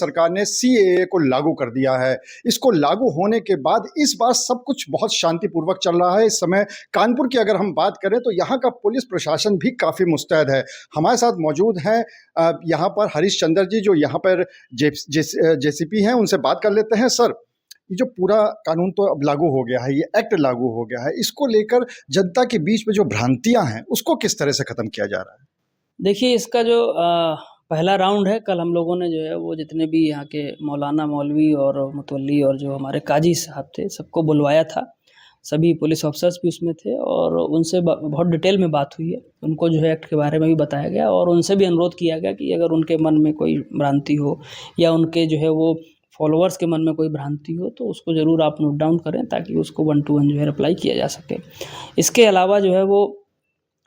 सरकार ने सीएए को लागू कर दिया है। इसको लागू होने के बाद इस बार सब कुछ बहुत शांतिपूर्वक चल रहा है। इस समय कानपुर की अगर हम बात करें तो यहाँ का पुलिस प्रशासन भी काफ़ी मुस्तैद है। हमारे साथ मौजूद हैं यहाँ पर हरीश चंद्र जी, जो यहाँ पर जेसीपी हैं। उनसे बात कर लेते हैं। सर, ये जो पूरा कानून तो अब लागू हो गया है, ये एक्ट लागू हो गया है, इसको लेकर जनता के बीच में जो भ्रांतियां हैं उसको किस तरह से खत्म किया जा रहा है? देखिए, इसका जो पहला राउंड है, कल हम लोगों ने जो है वो जितने भी यहाँ के मौलाना, मौलवी और मुतवल्ली और जो हमारे काजी साहब थे, सबको बुलवाया था। सभी पुलिस ऑफिसर्स भी उसमें थे और उनसे बहुत डिटेल में बात हुई है। उनको जो है एक्ट के बारे में भी बताया गया और उनसे भी अनुरोध किया गया कि अगर उनके मन में कोई भ्रांति हो या उनके जो है वो फॉलोअर्स के मन में कोई भ्रांति हो तो उसको ज़रूर आप नोट डाउन करें, ताकि उसको 1 to 1 जो है रिप्लाई किया जा सके। इसके अलावा जो है वो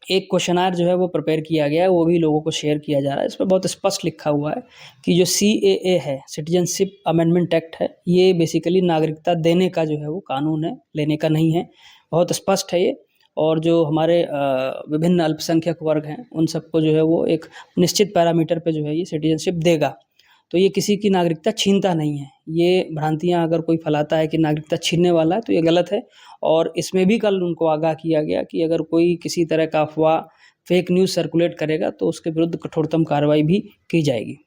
एक क्वेश्चनायर जो है वो प्रिपेयर किया गया है, वो भी लोगों को शेयर किया जा रहा है। इसमें बहुत स्पष्ट लिखा हुआ है कि जो सीएए है, सिटीजनशिप अमेंडमेंट एक्ट है, ये बेसिकली नागरिकता देने का जो है वो कानून है, लेने का नहीं है। बहुत स्पष्ट है ये। और जो हमारे विभिन्न अल्पसंख्यक वर्ग हैं, उन सबको जो है वो एक निश्चित पैरामीटर पे जो है ये सिटीजनशिप देगा। तो ये किसी की नागरिकता छीनता नहीं है। ये भ्रांतियाँ अगर कोई फैलाता है कि नागरिकता छीनने वाला है तो ये गलत है। और इसमें भी कल उनको आगाह किया गया कि अगर कोई किसी तरह का अफवाह, फेक न्यूज़ सर्कुलेट करेगा तो उसके विरुद्ध कठोरतम कार्रवाई भी की जाएगी।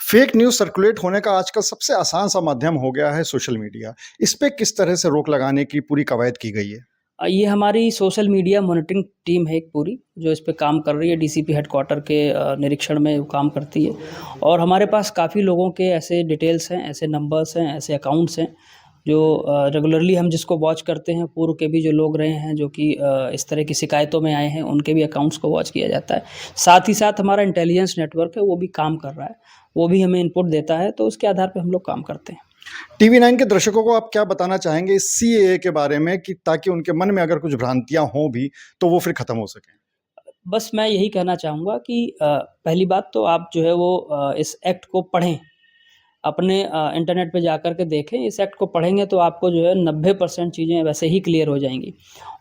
फेक न्यूज़ सर्कुलेट होने का आजकल सबसे आसान सा माध्यम हो गया है सोशल मीडिया। इस पे किस तरह से रोक लगाने की पूरी कवायद की गई है? ये हमारी सोशल मीडिया मॉनिटरिंग टीम है एक पूरी, जो इस पे काम कर रही है। डीसीपी हेडक्वार्टर के निरीक्षण में वो काम करती है। और हमारे पास काफ़ी लोगों के ऐसे डिटेल्स हैं, ऐसे नंबर्स हैं, ऐसे अकाउंट्स हैं जो रेगुलरली हम जिसको वॉच करते हैं। पूर्व के भी जो लोग रहे हैं जो कि इस तरह की शिकायतों में आए हैं, उनके भी अकाउंट्स को वॉच किया जाता है। साथ ही साथ हमारा इंटेलिजेंस नेटवर्क है, वो भी काम कर रहा है, वो भी हमें इनपुट देता है, तो उसके आधार पे हम लोग काम करते हैं। टीवी9 के दर्शकों को आप क्या बताना चाहेंगे इस सीएए के बारे में, कि ताकि उनके मन में अगर कुछ भ्रांतियां हों भी तो वो फिर खत्म हो सकें? बस मैं यही कहना चाहूँगा कि पहली बात तो आप जो है वो इस एक्ट को पढ़ें, अपने इंटरनेट पे जाकर के देखें। इस एक्ट को पढ़ेंगे तो आपको जो है 90% चीज़ें वैसे ही क्लियर हो जाएंगी।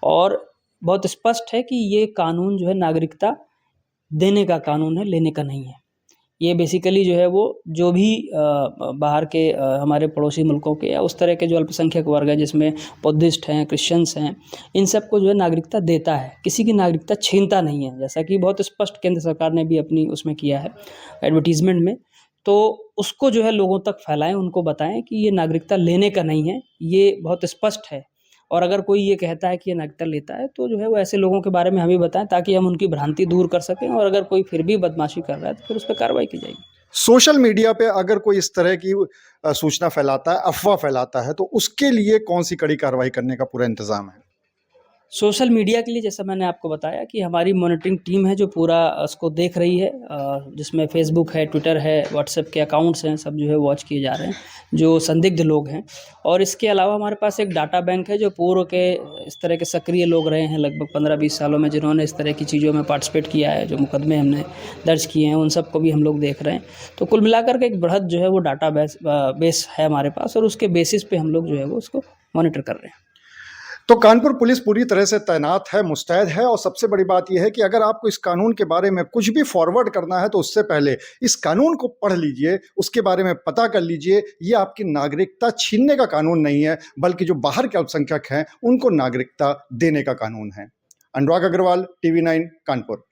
और बहुत स्पष्ट है कि ये कानून जो है नागरिकता देने का कानून है, लेने का नहीं है। ये बेसिकली जो है वो जो भी बाहर के हमारे पड़ोसी मुल्कों के या उस तरह के जो अल्पसंख्यक वर्ग है, जिसमें बुद्धिस्ट हैं, क्रिश्चियंस हैं, इन सबको जो है नागरिकता देता है, किसी की नागरिकता छीनता नहीं है। जैसा कि बहुत स्पष्ट केंद्र सरकार ने भी अपनी उसमें किया है एडवर्टीजमेंट में। तो उसको जो है लोगों तक फैलाएं, उनको बताएं कि ये नागरिकता लेने का नहीं है, ये बहुत स्पष्ट है। और अगर कोई ये कहता है कि ये नागरिकता लेता है तो जो है वो ऐसे लोगों के बारे में हम ही बताएं, ताकि हम उनकी भ्रांति दूर कर सकें। और अगर कोई फिर भी बदमाशी कर रहा है तो फिर उस पर कार्रवाई की जाएगी। सोशल मीडिया पे अगर कोई इस तरह की सूचना फैलाता है, अफवाह फैलाता है, तो उसके लिए कौन सी कड़ी कार्रवाई करने का पूरा इंतजाम है? सोशल मीडिया के लिए जैसा मैंने आपको बताया कि हमारी मॉनिटरिंग टीम है जो पूरा उसको देख रही है, जिसमें फेसबुक है, ट्विटर है, व्हाट्सएप के अकाउंट्स हैं, सब जो है वॉच किए जा रहे हैं जो संदिग्ध लोग हैं। और इसके अलावा हमारे पास एक डाटा बैंक है जो पूर्व के इस तरह के सक्रिय लोग रहे हैं लगभग 15-20 सालों में, जिन्होंने इस तरह की चीज़ों में पार्टिसिपेट किया है, जो मुकदमे हमने दर्ज किए हैं, उन सबको भी हम लोग देख रहे हैं। तो कुल मिलाकर के एक बृहद जो है वो डाटा बेस है हमारे पास, और उसके बेसिस पे हम लोग जो है वो उसको मॉनिटर कर रहे हैं। तो कानपुर पुलिस पूरी तरह से तैनात है, मुस्तैद है। और सबसे बड़ी बात यह है कि अगर आपको इस कानून के बारे में कुछ भी फॉरवर्ड करना है तो उससे पहले इस कानून को पढ़ लीजिए, उसके बारे में पता कर लीजिए। ये आपकी नागरिकता छीनने का कानून नहीं है, बल्कि जो बाहर के अल्पसंख्यक हैं उनको नागरिकता देने का कानून है। अनुराग अग्रवाल, टीवी9 कानपुर।